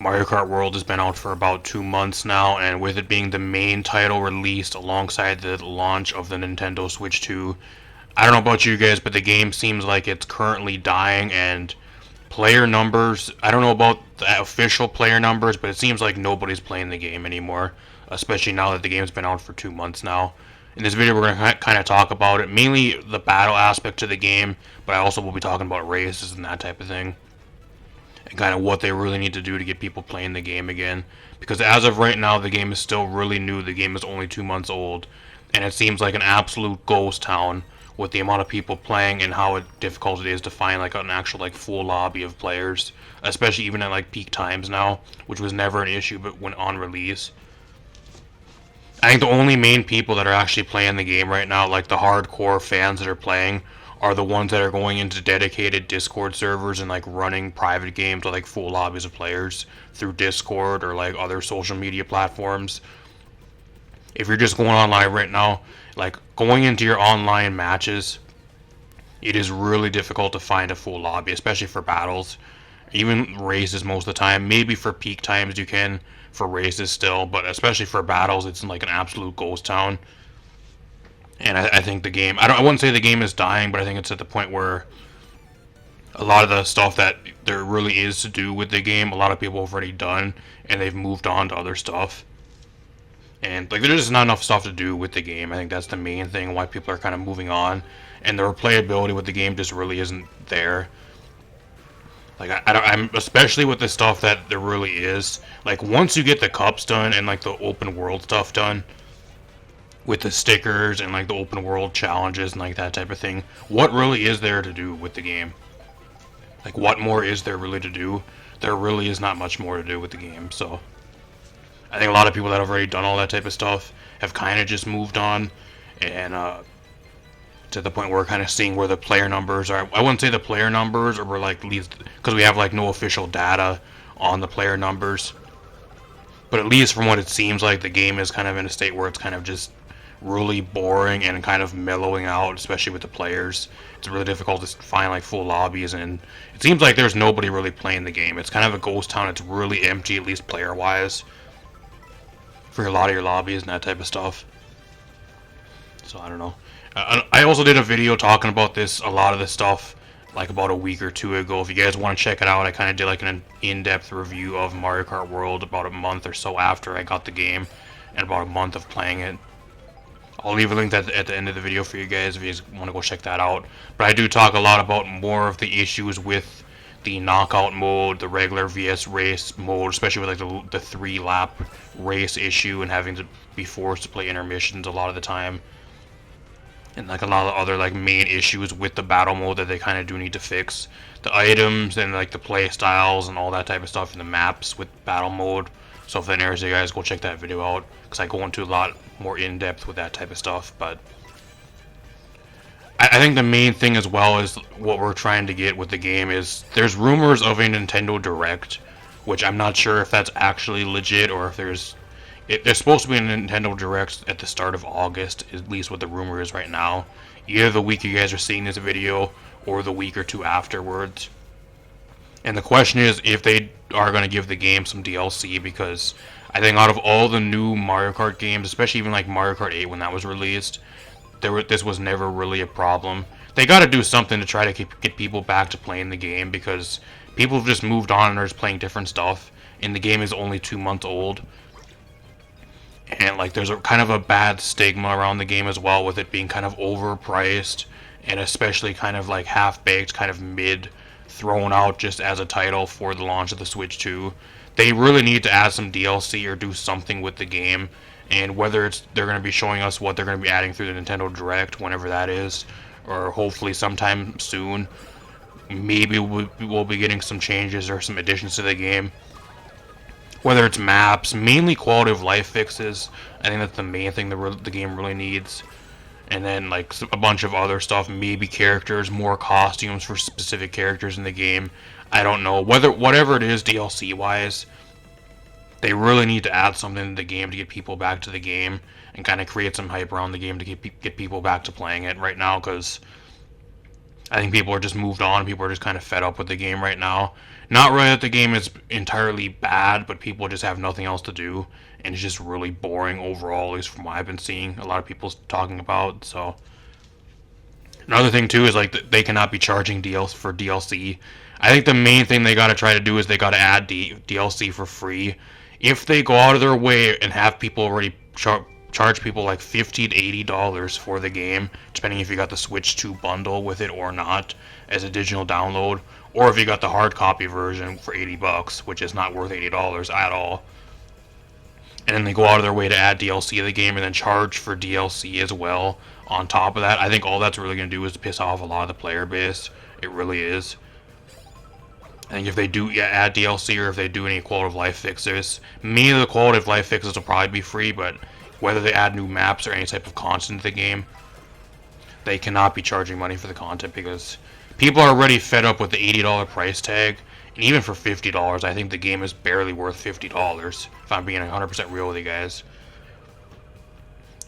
Mario Kart World has been out for about 2 months now, and with it being the main title released alongside the launch of the Nintendo Switch 2, I don't know about you guys, but the game seems like it's currently dying, and player numbers, I don't know about the official player numbers, but it seems like nobody's playing the game anymore, especially now that the game's been out for 2 months now. In this video, we're going to kind of talk about it, mainly the battle aspect to the game, but I also will be talking about races and that type of thing, and kind of what they really need to do to get people playing the game again. Because as of right now, the game is still really new. The game is only 2 months old, and it seems like an absolute ghost town with the amount of people playing and how difficult it is to find like an actual like full lobby of players, especially even at like peak times now, which was never an issue but when on release. I think the only main people that are actually playing the game right now, like the hardcore fans that are playing, are the ones that are going into dedicated Discord servers and like running private games with like full lobbies of players through Discord or like other social media platforms. If you're just going online right now, like going into your online matches, it is really difficult to find a full lobby, especially for battles. Even races most of the time. Maybe for peak times you can for races still, but especially for battles, it's like an absolute ghost town. And I think the game, I wouldn't say the game is dying, but I think it's at the point where a lot of the stuff that there really is to do with the game, a lot of people have already done, and they've moved on to other stuff. And like there's just not enough stuff to do with the game. I think that's the main thing why people are kind of moving on, and the replayability with the game just really isn't there. Like I'm especially with the stuff that there really is. Like once you get the cups done and like the open world stuff done, with the stickers and like the open world challenges and like that type of thing, what really is there to do with the game? Like what more is there really to do? There really is not much more to do with the game. So I think a lot of people that have already done all that type of stuff have kind of just moved on, and to the point where we're kind of seeing where the player numbers are. I wouldn't say the player numbers, or we're like at least because we have like no official data on the player numbers, but at least from what it seems like, the game is kind of in a state where it's kind of just really boring and kind of mellowing out, especially with the players. It's really difficult to find like full lobbies, and it seems like there's nobody really playing the game. It's kind of a ghost town. It's really empty, at least player wise, for a lot of your lobbies and that type of stuff. So I don't know. I also did a video talking about this, a lot of this stuff, like about a week or two ago. If you guys want to check it out, I kind of did like an in-depth review of Mario Kart World about a month or so after I got the game, and about a month of playing it. I'll leave a link at the end of the video for you guys if you guys want to go check that out. But I do talk a lot about more of the issues with the knockout mode, the regular VS race mode, especially with like the 3-lap race issue and having to be forced to play intermissions a lot of the time. And like a lot of other like main issues with the battle mode that they kind of do need to fix. The items and like the play styles and all that type of stuff in the maps with battle mode. So if that interests you guys, go check that video out, because I go into a lot more in depth with that type of stuff. But I think the main thing as well is what we're trying to get with the game is there's rumors of a Nintendo Direct, which I'm not sure if that's actually legit or if there's supposed to be a Nintendo Direct at the start of August, at least what the rumor is right now. Either the week you guys are seeing this video or the week or two afterwards. And the question is if they are going to give the game some DLC, because I think out of all the new Mario Kart games, especially even like Mario Kart 8 when that was released, this was never really a problem. They got to do something to try to get people back to playing the game, because people have just moved on and are just playing different stuff, and the game is only 2 months old. And like there's a kind of a bad stigma around the game as well, with it being kind of overpriced, and especially kind of like half-baked, kind of mid, thrown out just as a title for the launch of the Switch 2. They really need to add some DLC or do something with the game, and whether it's they're going to be showing us what they're going to be adding through the Nintendo Direct, whenever that is, or hopefully sometime soon, maybe we'll be getting some changes or some additions to the game. Whether it's maps, mainly quality of life fixes, I think that's the main thing the game really needs. And then like a bunch of other stuff, maybe characters, more costumes for specific characters in the game. I don't know. Whatever it is DLC wise, they really need to add something to the game to get people back to the game and kind of create some hype around the game to get people back to playing it right now, because I think people are just moved on. People are just kind of fed up with the game right now. Not really that the game is entirely bad, but people just have nothing else to do, and it's just really boring overall, at least from what I've been seeing. A lot of people talking about. So another thing too is like they cannot be charging DLs for DLC. I think the main thing they got to try to do is they got to add DLC for free. If they go out of their way and have people already charge people like $50 to $80 for the game, depending if you got the Switch 2 bundle with it or not, as a digital download, or if you got the hard copy version for $80, which is not worth $80 at all. And then they go out of their way to add DLC to the game and then charge for DLC as well on top of that. I think all that's really going to do is piss off a lot of the player base. It really is. I think if they do add DLC or if they do any quality of life fixes, mainly the quality of life fixes will probably be free, but whether they add new maps or any type of content to the game, they cannot be charging money for the content because people are already fed up with the $80 price tag. And even for $50, I think the game is barely worth $50, if I'm being 100% real with you guys.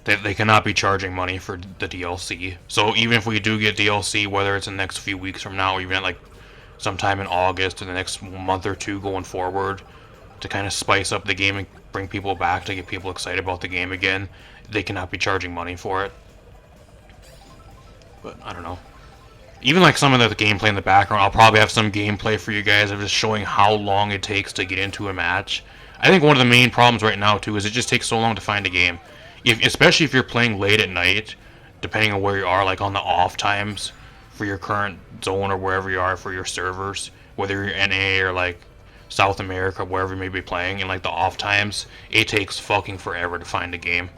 They cannot be charging money for the DLC. So even if we do get DLC, whether it's in the next few weeks from now or even like sometime in August or the next month or two going forward, to kind of spice up the game and bring people back, to get people excited about the game again, they cannot be charging money for it. But I don't know. Even like some of the gameplay in the background, I'll probably have some gameplay for you guys of just showing how long it takes to get into a match. I think one of the main problems right now too is it just takes so long to find a game. Especially if you're playing late at night, depending on where you are, like on the off times for your current zone or wherever you are for your servers, whether you're NA or like South America, wherever you may be playing, in like the off times, it takes fucking forever to find a game.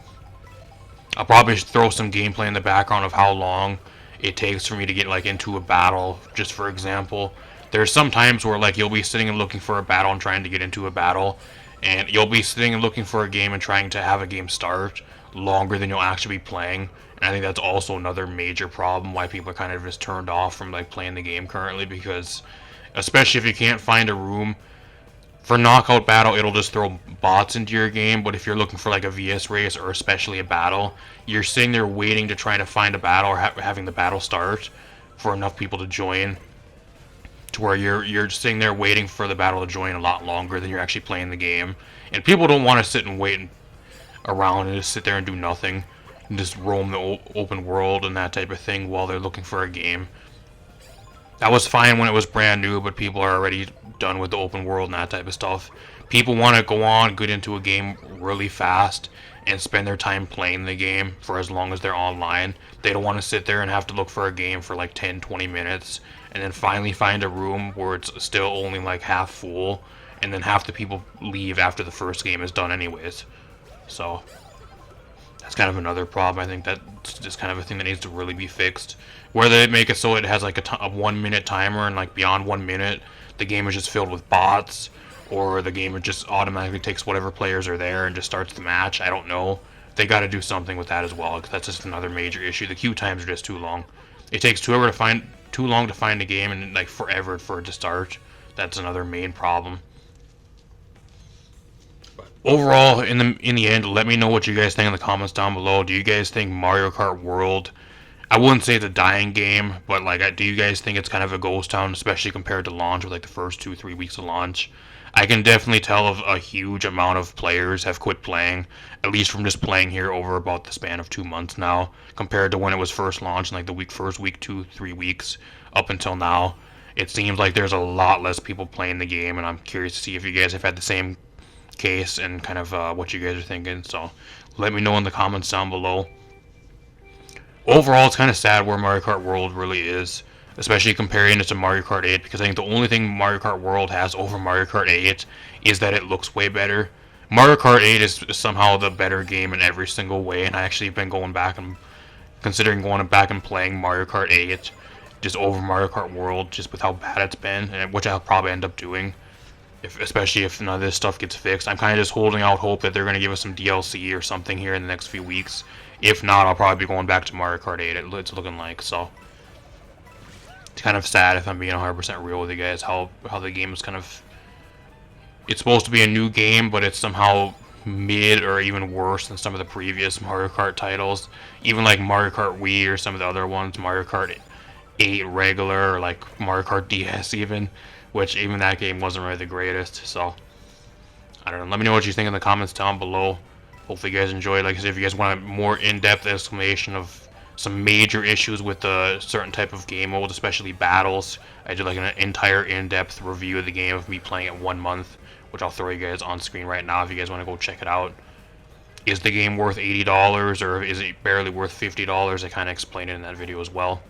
I'll probably throw some gameplay in the background of how long it takes for me to get like into a battle, just for example. There's some times where like you'll be sitting and looking for a battle and trying to get into a battle, and you'll be sitting and looking for a game and trying to have a game start longer than you'll actually be playing. And I think that's also another major problem why people are kind of just turned off from like playing the game currently, because especially if you can't find a room for knockout battle, it'll just throw bots into your game. But if you're looking for like a VS race or especially a battle, you're sitting there waiting to try to find a battle or having the battle start for enough people to join, to where you're sitting there waiting for the battle to join a lot longer than you're actually playing the game. And people don't want to sit and wait around and just sit there and do nothing and just roam the open world and that type of thing while they're looking for a game. That was fine when it was brand new, but people are already done with the open world and that type of stuff. People want to go on, get into a game really fast, and spend their time playing the game for as long as they're online. They don't want to sit there and have to look for a game for like 10-20 minutes, and then finally find a room where it's still only like half full, and then half the people leave after the first game is done anyways. So that's kind of another problem. I think that's just kind of a thing that needs to really be fixed. Where they make it so it has like a 1 minute timer, and like beyond 1 minute, the game is just filled with bots, or the game just automatically takes whatever players are there and just starts the match. I don't know. They got to do something with that as well, because that's just another major issue. The queue times are just too long. It takes too long to find a game, and like forever for it to start. That's another main problem. Overall, in the end, let me know what you guys think in the comments down below. Do you guys think Mario Kart World, I wouldn't say it's a dying game, but like, do you guys think it's kind of a ghost town, especially compared to launch, with like the first 2-3 weeks of launch? I can definitely tell of a huge amount of players have quit playing, at least from just playing here over about the span of 2 months now, compared to when it was first launched, like the first week, 2-3 weeks up until now. It seems like there's a lot less people playing the game, and I'm curious to see if you guys have had the same case and kind of what you guys are thinking. So let me know in the comments down below. Overall, it's kind of sad where Mario Kart World really is, especially comparing it to Mario Kart 8, because I think the only thing Mario Kart World has over Mario Kart 8 is that it looks way better. Mario Kart 8 is somehow the better game in every single way, and I actually have been going back and considering going back and playing Mario Kart 8 just over Mario Kart World, just with how bad it's been, and which I'll probably end up doing, especially if none of this stuff gets fixed. I'm kind of just holding out hope that they're going to give us some DLC or something here in the next few weeks. If not, I'll probably be going back to Mario Kart 8, it's looking like. So it's kind of sad, if I'm being 100% real with you guys, how the game is kind of... It's supposed to be a new game, but it's somehow mid or even worse than some of the previous Mario Kart titles. Even like Mario Kart Wii or some of the other ones, Mario Kart 8 regular, or like Mario Kart DS even, which even that game wasn't really the greatest. So I don't know. Let me know what you think in the comments down below. Hopefully you guys enjoyed. Like I said, if you guys want a more in-depth explanation of some major issues with a certain type of game mode, especially battles, I did like an entire in-depth review of the game of me playing it 1 month, which I'll throw you guys on screen right now if you guys want to go check it out. Is the game worth $80 or is it barely worth $50? I kind of explained it in that video as well.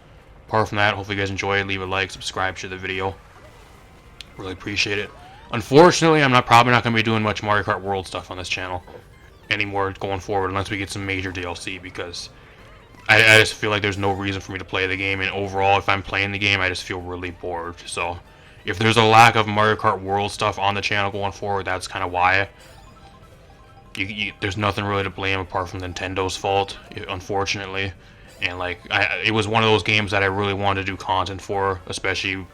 Apart from that, hopefully you guys enjoyed. Leave a like, subscribe, share the video. Really appreciate it. Unfortunately, I'm probably not going to be doing much Mario Kart World stuff on this channel anymore going forward unless we get some major DLC, because I just feel like there's no reason for me to play the game, and overall, if I'm playing the game, I just feel really bored. So if there's a lack of Mario Kart World stuff on the channel going forward, that's kind of why. There's nothing really to blame apart from Nintendo's fault, unfortunately. And like, it was one of those games that I really wanted to do content for, especially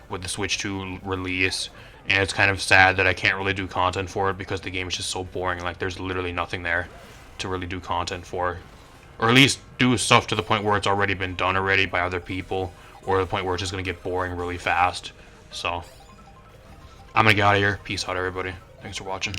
with the Switch 2 release. And it's kind of sad that I can't really do content for it because the game is just so boring. Like, there's literally nothing there to really do content for. Or at least do stuff to the point where it's already been done already by other people, or the point where it's just going to get boring really fast. So, I'm going to get out of here. Peace out, everybody. Thanks for watching.